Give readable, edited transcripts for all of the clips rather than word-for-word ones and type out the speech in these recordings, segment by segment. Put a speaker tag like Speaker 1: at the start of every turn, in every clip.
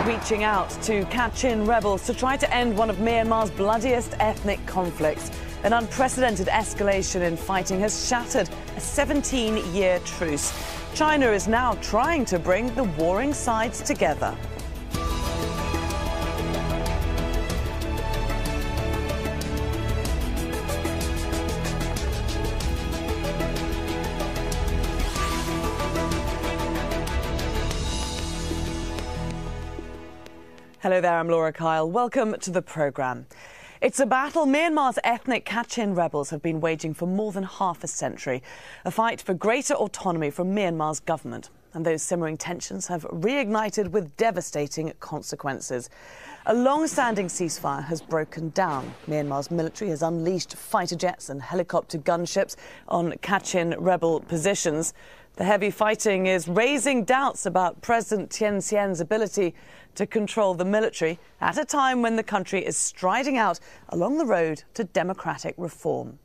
Speaker 1: reaching out to Kachin rebels to try to end one of Myanmar's bloodiest ethnic conflicts. An unprecedented escalation in fighting has shattered a 17-year truce. China is now trying to bring the warring sides together. Hello there, I'm Laura Kyle. Welcome to the programme. It's a battle Myanmar's ethnic Kachin rebels have been waging for more than half a century. A fight for greater autonomy from Myanmar's government. And those simmering tensions have reignited with devastating consequences. A long-standing ceasefire has broken down. Myanmar's military has unleashed fighter jets and helicopter gunships on Kachin rebel positions. The heavy fighting is raising doubts about President Thein Sein's ability to control the military at a time when the country is striding out along the road to democratic reform.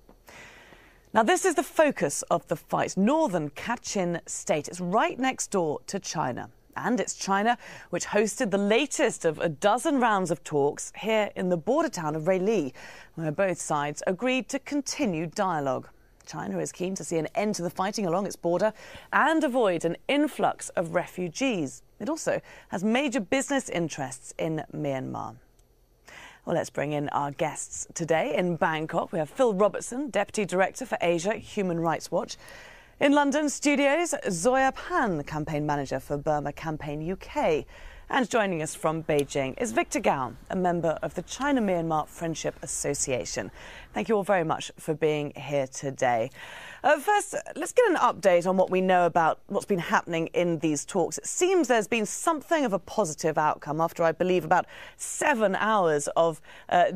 Speaker 1: Now, this is the focus of the fight. Northern Kachin state is right next door to China. And it's China which hosted the latest of a dozen rounds of talks here in the border town of Railay, where both sides agreed to continue dialogue. China is keen to see an end to the fighting along its border and avoid an influx of refugees. It also has major business interests in Myanmar. Well, let's bring in our guests today. In Bangkok, we have Phil Robertson, Deputy Director for Asia, Human Rights Watch. In London studios, Zoya Pan, Campaign Manager for Burma Campaign UK. And joining us from Beijing is Victor Gao, a member of the China-Myanmar Friendship Association. Thank you all very much for being here today. First, let's get an update on what we know about what's been happening in these talks. It seems there's been something of a positive outcome after, I believe, about 7 hours of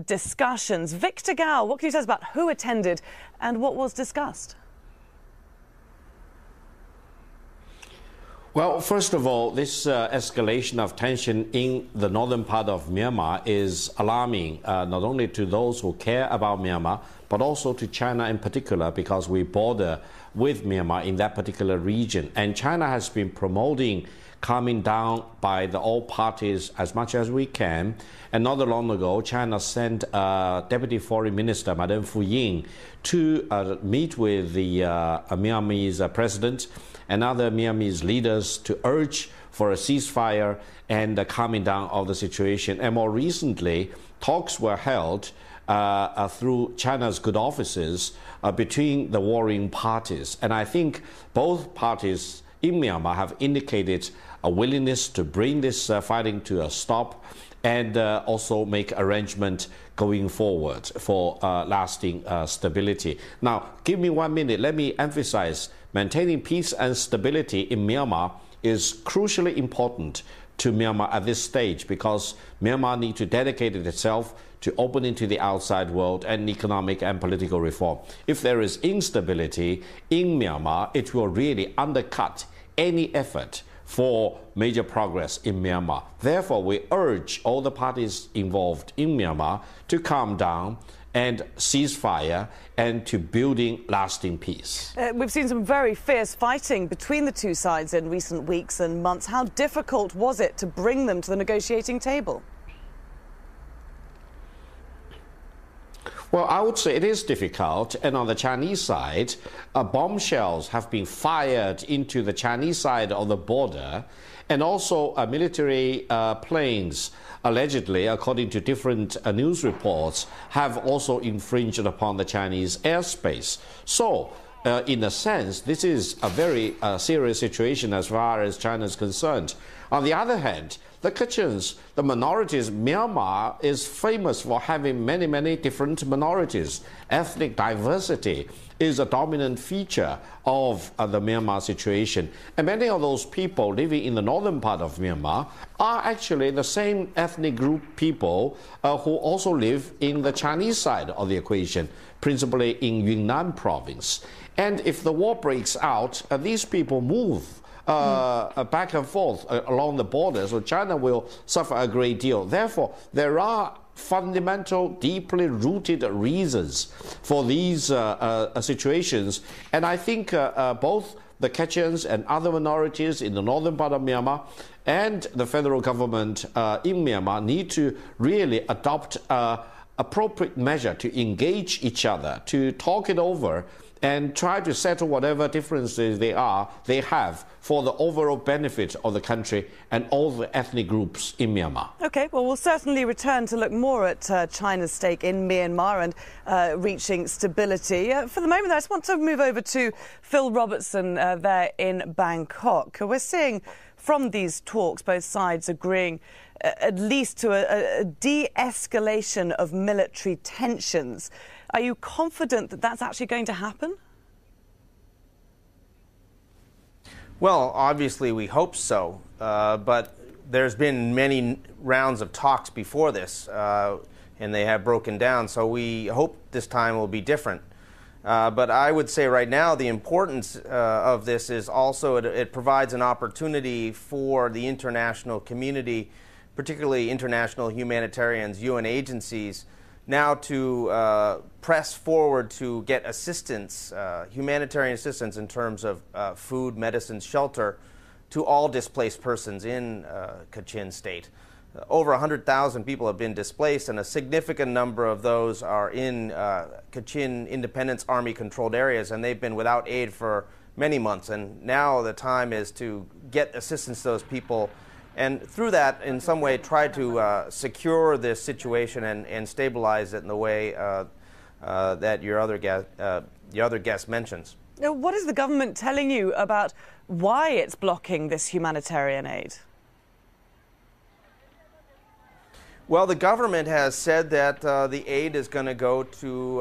Speaker 1: discussions. Victor Gao, what can you tell us about who attended and what was discussed?
Speaker 2: Well, first of all, this escalation of tension in the northern part of Myanmar is alarming, not only to those who care about Myanmar, but also to China in particular, because we border with Myanmar in that particular region. And China has been promoting calming down by all parties as much as we can. And not long ago, China sent Deputy Foreign Minister, Madame Fu Ying, to meet with the Myanmar's president and other Myanmarese leaders to urge for a ceasefire and the calming down of the situation. And more recently, talks were held through China's good offices between the warring parties. And I think both parties in Myanmar have indicated a willingness to bring this fighting to a stop and also make arrangement going forward for lasting stability. Now, give me 1 minute. Let me emphasize, maintaining peace and stability in Myanmar is crucially important to Myanmar at this stage, because Myanmar needs to dedicate itself to opening to the outside world and economic and political reform. If there is instability in Myanmar, it will really undercut any effort for major progress in Myanmar. Therefore, we urge all the parties involved in Myanmar to calm down and ceasefire and to building lasting peace.
Speaker 1: We've seen some very fierce fighting between the two sides in recent weeks and months. How difficult was it to bring them to the negotiating table?
Speaker 2: Well, I would say it is difficult, and on the Chinese side, bombshells have been fired into the Chinese side of the border, and also military planes, allegedly, according to different news reports, have also infringed upon the Chinese airspace. So, in a sense, this is a very serious situation as far as China is concerned. On the other hand, the Kachins, the minorities, Myanmar is famous for having many, many different minorities. Ethnic diversity is a dominant feature of the Myanmar situation. And many of those people living in the northern part of Myanmar are actually the same ethnic group people who also live in the Chinese side of the equation, principally in Yunnan province. And if the war breaks out, these people move back and forth along the border, so China will suffer a great deal. Therefore, there are fundamental, deeply rooted reasons for these situations, and I think both the Kachins and other minorities in the northern part of Myanmar and the federal government in Myanmar need to really adopt appropriate measure to engage each other, to talk it over and try to settle whatever differences they have for the overall benefit of the country and all the ethnic groups in Myanmar.
Speaker 1: OK, well, we'll certainly return to look more at China's stake in Myanmar and reaching stability. For the moment, I just want to move over to Phil Robertson there in Bangkok. We're seeing from these talks both sides agreeing at least to a de-escalation of military tensions. Are you confident that that's actually going to happen?
Speaker 3: Well, obviously we hope so, but there's been many rounds of talks before this, and they have broken down, so we hope this time will be different. But I would say right now the importance of this is also it provides an opportunity for the international community, particularly international humanitarians, UN agencies, now to press forward to get assistance, humanitarian assistance in terms of food, medicine, shelter to all displaced persons in Kachin state. Over 100,000 people have been displaced, and a significant number of those are in Kachin Independence Army controlled areas, and they've been without aid for many months. And now the time is to get assistance to those people, and through that, in some way, try to secure this situation and stabilize it in the way that your other guest mentions.
Speaker 1: Now, what is the government telling you about why it's blocking this humanitarian aid?
Speaker 3: Well, the government has said that the aid is going to go to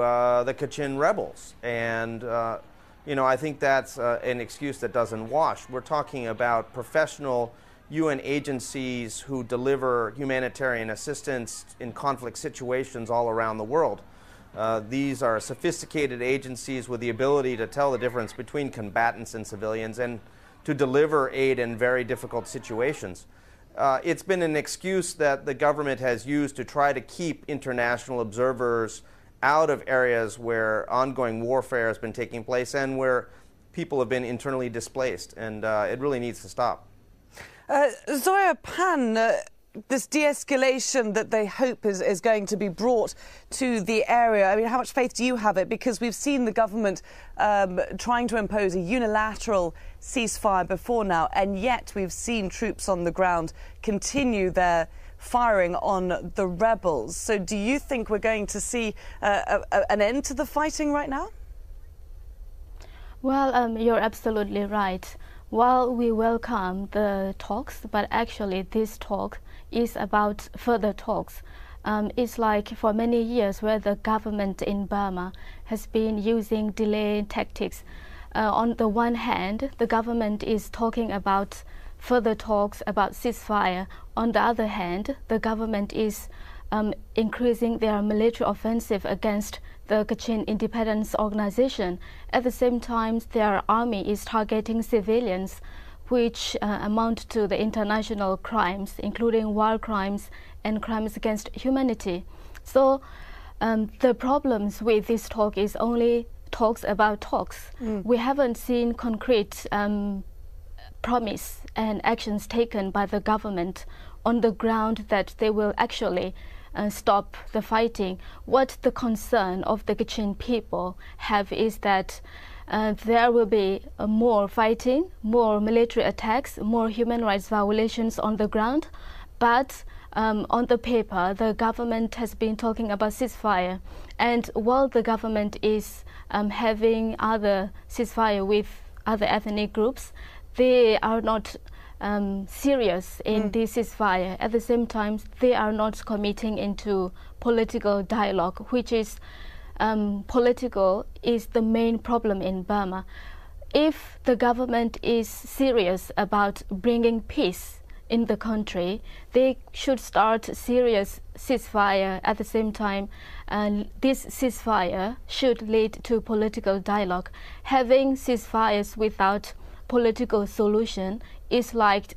Speaker 3: the Kachin rebels, and you know, I think that's an excuse that doesn't wash. We're talking about professional UN agencies who deliver humanitarian assistance in conflict situations all around the world. These are sophisticated agencies with the ability to tell the difference between combatants and civilians and to deliver aid in very difficult situations. It's been an excuse that the government has used to try to keep international observers out of areas where ongoing warfare has been taking place and where people have been internally displaced, and it really needs to stop.
Speaker 1: Zoya Pan, this de-escalation that they hope is going to be brought to the area, I mean, how much faith do you have it? Because we've seen the government trying to impose a unilateral ceasefire before now, and yet we've seen troops on the ground continue their firing on the rebels. So do you think we're going to see an end to the fighting right now? Well,
Speaker 4: you're absolutely right. While we welcome the talks, but actually this talk is about further talks. It's like for many years where the government in Burma has been using delay tactics. On the one hand, the government is talking about further talks about ceasefire. On the other hand, the government is increasing their military offensive against the Kachin Independence Organization. At the same time, their army is targeting civilians, which amount to the international crimes, including war crimes and crimes against humanity. So the problems with this talk is only talks about talks. We haven't seen concrete promise and actions taken by the government on the ground that they will actually stop the fighting. What the concern of the Kachin people have is that there will be more fighting, more military attacks, more human rights violations on the ground. But on the paper, the government has been talking about ceasefire. And while the government is having other ceasefire with other ethnic groups, they are not serious in this ceasefire. At the same time, they are not committing into political dialogue, which is political is the main problem in Burma. If the government is serious about bringing peace in the country, they should start serious ceasefire at the same time, and this ceasefire should lead to political dialogue. Having ceasefires without political solution is like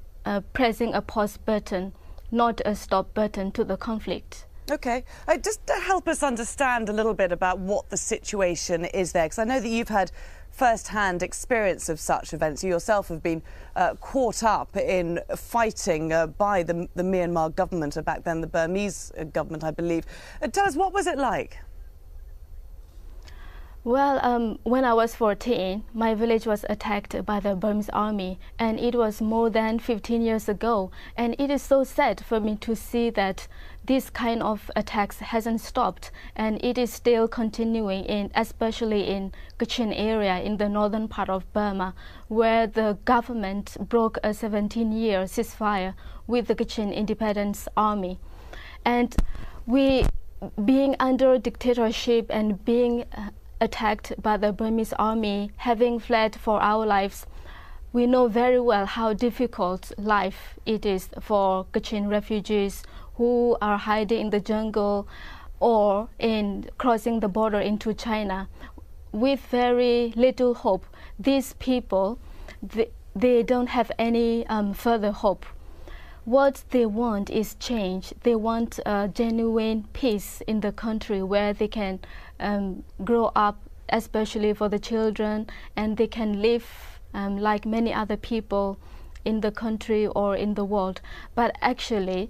Speaker 4: pressing a pause button, not a stop button to the conflict.
Speaker 1: OK. Just to help us understand a little bit about what the situation is there, because I know that you've had first-hand experience of such events. You yourself have been caught up in fighting by the Myanmar government, or back then the Burmese government, I believe. Tell us, what was it like?
Speaker 4: Well, when I was 14, my village was attacked by the Burmese Army, and it was more than 15 years ago. And it is so sad for me to see that this kind of attacks hasn't stopped, and it is still continuing, especially in Kachin area, in the northern part of Burma, where the government broke a 17-year ceasefire with the Kachin Independence Army. And we, being under dictatorship and being attacked by the Burmese Army, having fled for our lives, we know very well how difficult life it is for Kachin refugees who are hiding in the jungle or in crossing the border into China with very little hope. These people, they don't have any further hope. What they want is change. They want genuine peace in the country where they can grow up, especially for the children, and they can live like many other people in the country or in the world. But actually,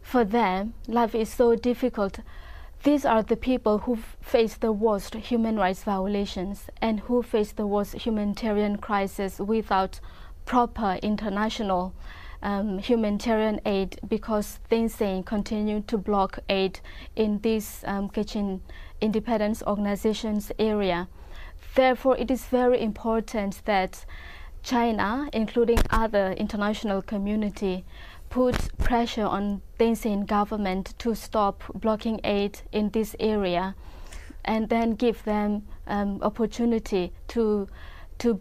Speaker 4: for them, life is so difficult. These are the people who face the worst human rights violations and who face the worst humanitarian crisis without proper international humanitarian aid, because Thein continue to block aid in this Kachin independence organizations area. Therefore, it is very important that China, including other international community, put pressure on Thein government to stop blocking aid in this area, and then give them opportunity to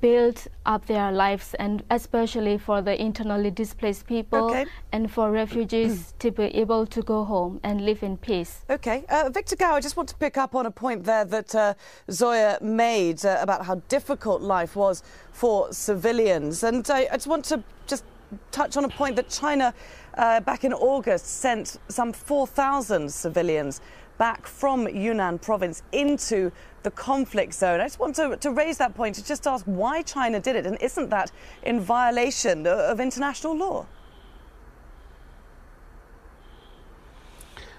Speaker 4: build up their lives, and especially for the internally displaced people and for refugees to be able to go home and live in peace.
Speaker 1: OK. Victor Gao, I just want to pick up on a point there that Zoya made about how difficult life was for civilians. And I just want to touch on a point that China, back in August, sent some 4,000 civilians back from Yunnan province into the conflict zone. I just want to raise that point, to just ask why China did it, and isn't that in violation of international law?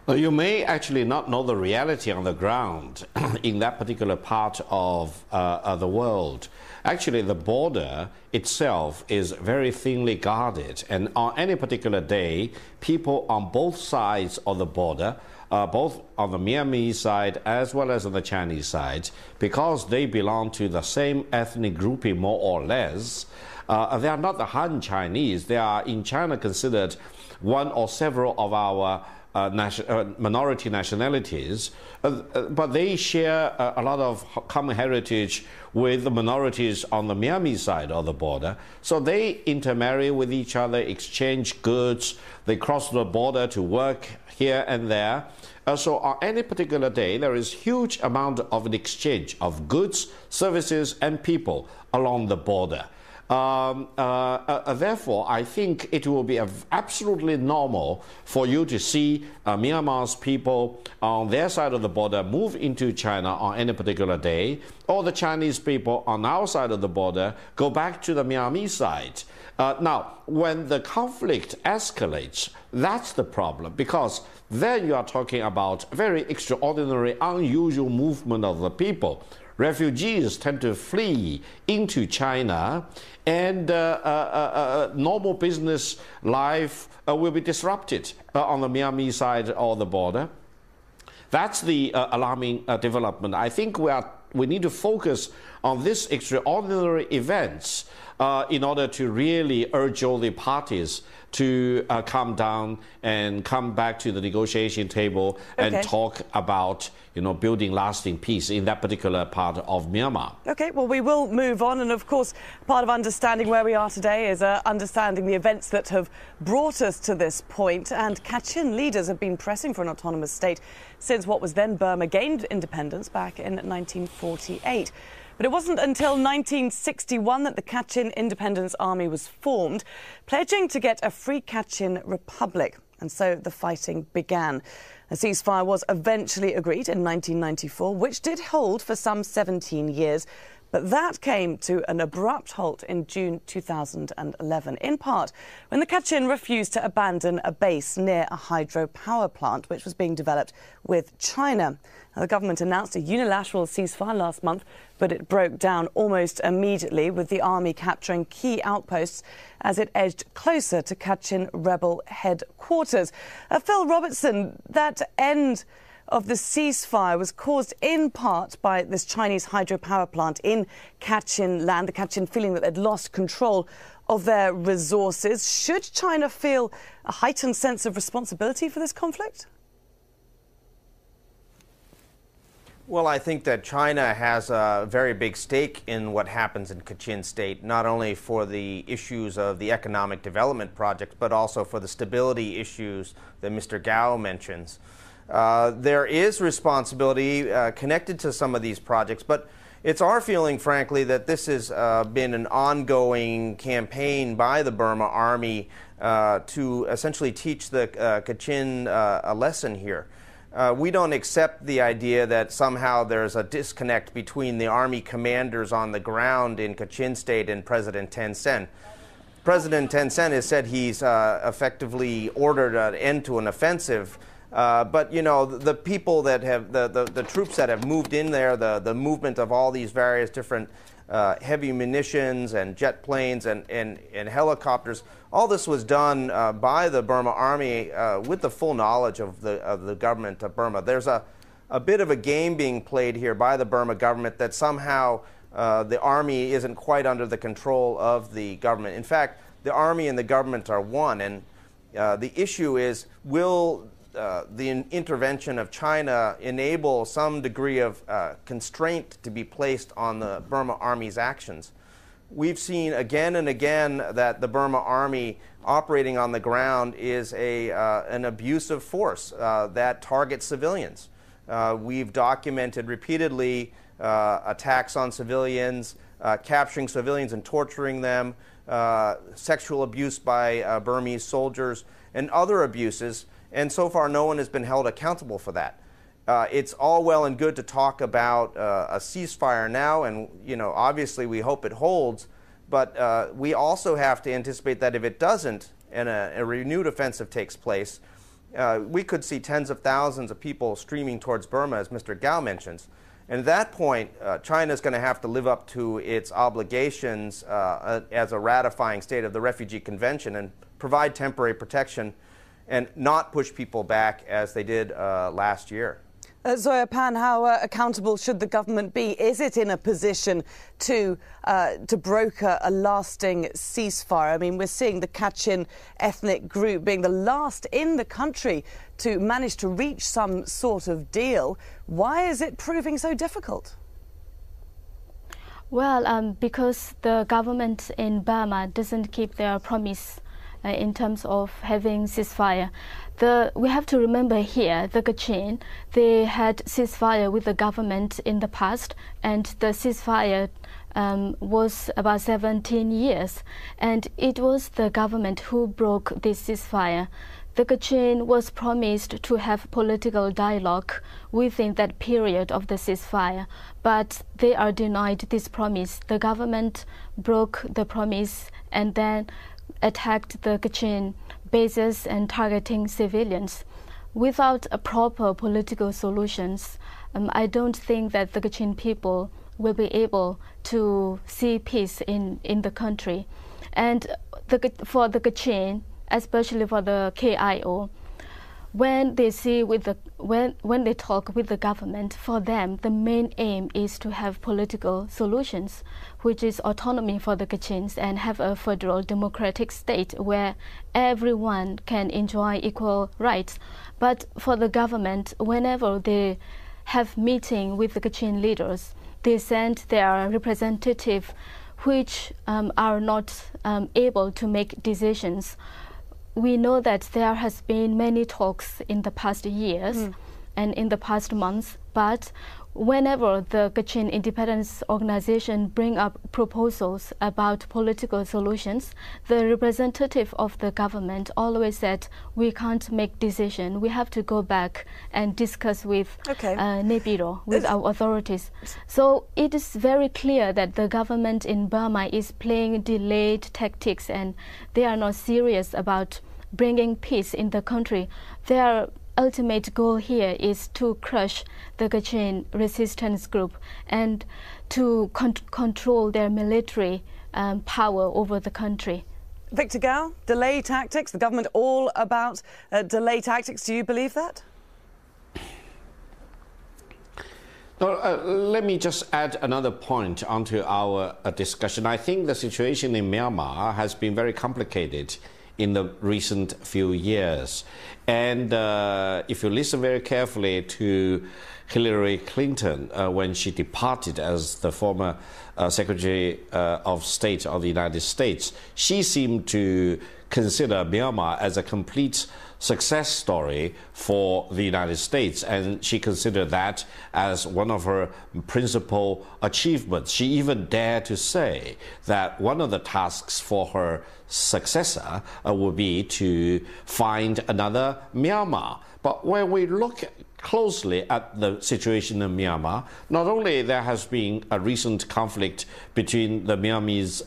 Speaker 2: Well, you may actually not know the reality on the ground in that particular part of the world. Actually, the border itself is very thinly guarded, and on any particular day, people on both sides of the border, both on the Myanmar side as well as on the Chinese side, because they belong to the same ethnic grouping more or less, they are not the Han Chinese. They are in China considered one or several of our minority nationalities, but they share a lot of common heritage with the minorities on the Myanmar side of the border. So they intermarry with each other, exchange goods, they cross the border to work here and there. So on any particular day, there is huge amount of an exchange of goods, services, and people along the border. Therefore, I think it will be absolutely normal for you to see Myanmar's people on their side of the border move into China on any particular day, or the Chinese people on our side of the border go back to the Myanmar side. Now, when the conflict escalates, that's the problem, because then you are talking about very extraordinary, unusual movement of the people. Refugees tend to flee into China, and normal business life will be disrupted on the Myanmar side of the border. That's the alarming development. I think we need to focus on these extraordinary events in order to really urge all the parties to calm down and come back to the negotiation table and talk about, building lasting peace in that particular part of Myanmar. OK,
Speaker 1: well, we will move on. And of course, part of understanding where we are today is understanding the events that have brought us to this point. And Kachin leaders have been pressing for an autonomous state since what was then Burma gained independence back in 1948. But it wasn't until 1961 that the Kachin Independence Army was formed, pledging to get a free Kachin Republic. And so the fighting began. A ceasefire was eventually agreed in 1994, which did hold for some 17 years. But that came to an abrupt halt in June 2011, in part when the Kachin refused to abandon a base near a hydropower plant which was being developed with China. Now, the government announced a unilateral ceasefire last month, but it broke down almost immediately, with the army capturing key outposts as it edged closer to Kachin rebel headquarters. Phil Robertson, that end of the ceasefire was caused in part by this Chinese hydropower plant in Kachin land, the Kachin feeling that they'd lost control of their resources. Should China feel a heightened sense of responsibility for this conflict?
Speaker 3: Well, I think that China has a very big stake in what happens in Kachin State, not only for the issues of the economic development project, but also for the stability issues that Mr. Gao mentions. There is responsibility connected to some of these projects, but it's our feeling, frankly, that this has been an ongoing campaign by the Burma Army to essentially teach the Kachin a lesson here. We don't accept the idea that somehow there's a disconnect between the army commanders on the ground in Kachin State and President Thein Sein. President Thein Sein has said he's effectively ordered an end to an offensive. But, you know, the people that have, the troops that have moved in there, the movement of all these various different heavy munitions and jet planes and helicopters, all this was done by the Burma Army with the full knowledge of the government of Burma. There's a bit of a game being played here by the Burma government that somehow the army isn't quite under the control of the government. In fact, the army and the government are one, and the issue is, will the intervention of China enable some degree of constraint to be placed on the Burma Army's actions? We've seen again and again that the Burma Army operating on the ground is an abusive force that targets civilians. We've documented repeatedly attacks on civilians, capturing civilians and torturing them, sexual abuse by Burmese soldiers, and other abuses. And so far, no one has been held accountable for that. It's all well and good to talk about a ceasefire now, and obviously we hope it holds. But we also have to anticipate that if it doesn't, and a renewed offensive takes place, we could see tens of thousands of people streaming towards Burma, as Mr. Gao mentions. And at that point, China is going to have to live up to its obligations as a ratifying state of the Refugee Convention and provide temporary protection and not push people back as they did last year.
Speaker 1: Zoya Pan, how accountable should the government be? Is it in a position to broker a lasting ceasefire? I mean, we're seeing the Kachin ethnic group being the last in the country to manage to reach some sort of deal. Why is it proving so difficult?
Speaker 4: Well, because the government in Burma doesn't keep their promise in terms of having ceasefire. We have to remember here, the Kachin, they had ceasefire with the government in the past, and the ceasefire was about 17 years, and it was the government who broke this ceasefire. The Kachin was promised to have political dialogue within that period of the ceasefire, but they are denied this promise. The government broke the promise and then attacked the Kachin bases and targeting civilians. Without a proper political solutions, I don't think that the Kachin people will be able to see peace in the country. And for the Kachin, especially for the KIO, when they see when they talk with the government, for them the main aim is to have political solutions, which is autonomy for the Kachins and have a federal democratic state where everyone can enjoy equal rights. But for the government, whenever they have meeting with the Kachin leaders, they send their representative, which are not able to make decisions. We know that there has been many talks in the past years and in the past months, but whenever the Kachin Independence Organization bring up proposals about political solutions, the representative of the government always said, we can't make decision. We have to go back and discuss with Vídeo, with our authorities. So it is very clear that the government in Burma is playing delayed tactics, and they are not serious about bringing peace in the country. Their ultimate goal here is to crush the Kachin resistance group and to control their military power over the country.
Speaker 1: Victor Gao, delay tactics, the government all about delay tactics. Do you believe that?
Speaker 2: Let me just add another point onto our discussion. I think the situation in Myanmar has been very complicated in the recent few years. And if you listen very carefully to Hillary Clinton when she departed as the former Secretary of State of the United States, she seemed to consider Myanmar as a complete success story for the United States, and she considered that as one of her principal achievements. She even dared to say that one of the tasks for her successor would be to find another Myanmar. But when we look closely at the situation in Myanmar, not only there has been a recent conflict between the Myanmarese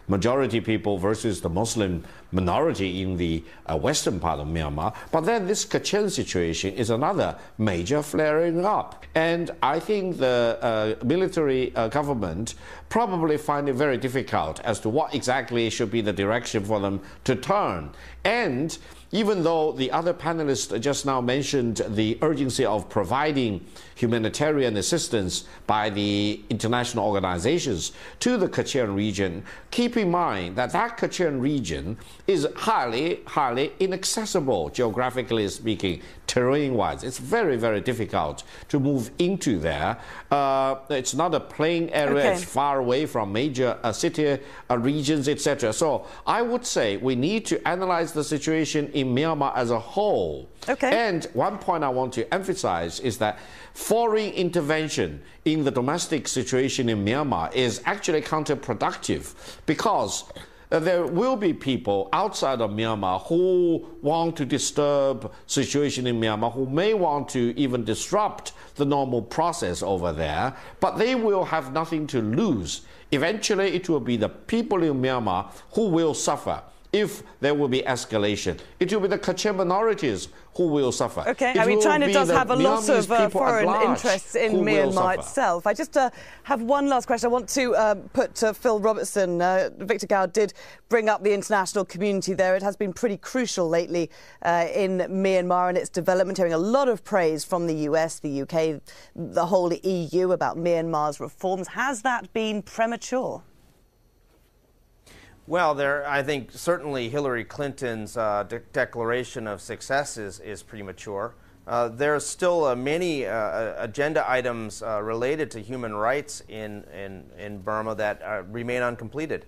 Speaker 2: majority people versus the Muslim minority in the western part of Myanmar, but then this Kachin situation is another major flaring up. And I think the military government probably find it very difficult as to what exactly should be the direction for them to turn. And even though the other panelists just now mentioned the urgency of providing humanitarian assistance by the international organizations to the Kachin region, keep in mind that that Kachin region is highly inaccessible, geographically speaking, terrain-wise. It's very, very difficult to move into there. It's not a plain area. It's far away from major city regions, etc. So I would say we need to analyze the situation in Myanmar as a whole. And one point I want to emphasize is that foreign intervention in the domestic situation in Myanmar is actually counterproductive, because there will be people outside of Myanmar who want to disturb situation in Myanmar, who may want to even disrupt the normal process over there, but they will have nothing to lose. Eventually, it will be the people in Myanmar who will suffer if there will be escalation. It will be the Kachin minorities who will suffer.
Speaker 1: I mean, China does have a lot of foreign interests in Myanmar itself. I just have one last question. I want to put to Phil Robertson. Victor Gao did bring up the international community there. It has been pretty crucial lately in Myanmar and its development, hearing a lot of praise from the US, the UK, the whole EU about Myanmar's reforms. Has that been premature?
Speaker 3: Well, I think certainly Hillary Clinton's declaration of success is premature. There's still many agenda items related to human rights in Burma that remain uncompleted.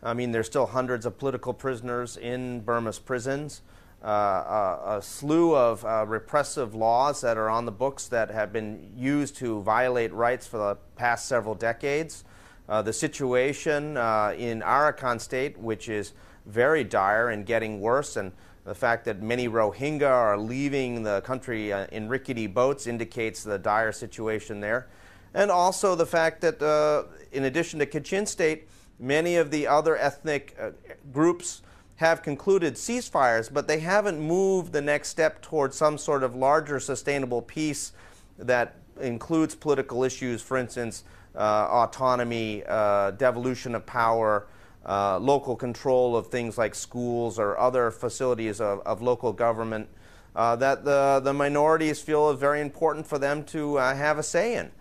Speaker 3: I mean, there's still hundreds of political prisoners in Burma's prisons, a slew of repressive laws that are on the books that have been used to violate rights for the past several decades. The situation in Arakan state, which is very dire and getting worse, and the fact that many Rohingya are leaving the country in rickety boats indicates the dire situation there. And also the fact that in addition to Kachin state, many of the other ethnic groups have concluded ceasefires, but they haven't moved the next step towards some sort of larger sustainable peace that includes political issues, for instance, autonomy, devolution of power, local control of things like schools or other facilities of local government that the minorities feel is very important for them to have a say in.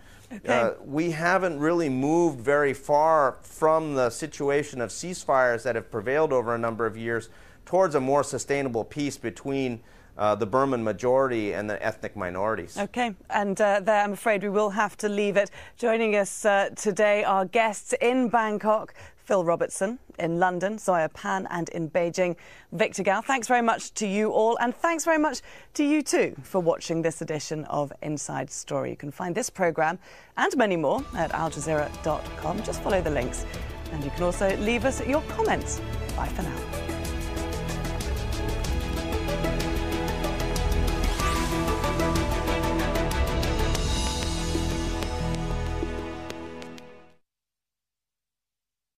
Speaker 3: We haven't really moved very far from the situation of ceasefires that have prevailed over a number of years towards a more sustainable peace between the Burman majority and the ethnic minorities.
Speaker 1: OK, and there I'm afraid we will have to leave it. Joining us today are guests in Bangkok, Phil Robertson, in London, Zoya Pan, and in Beijing, Victor Gao. Thanks very much to you all, and thanks very much to you too for watching this edition of Inside Story. You can find this programme and many more at aljazeera.com. Just follow the links, and you can also leave us your comments. Bye for now.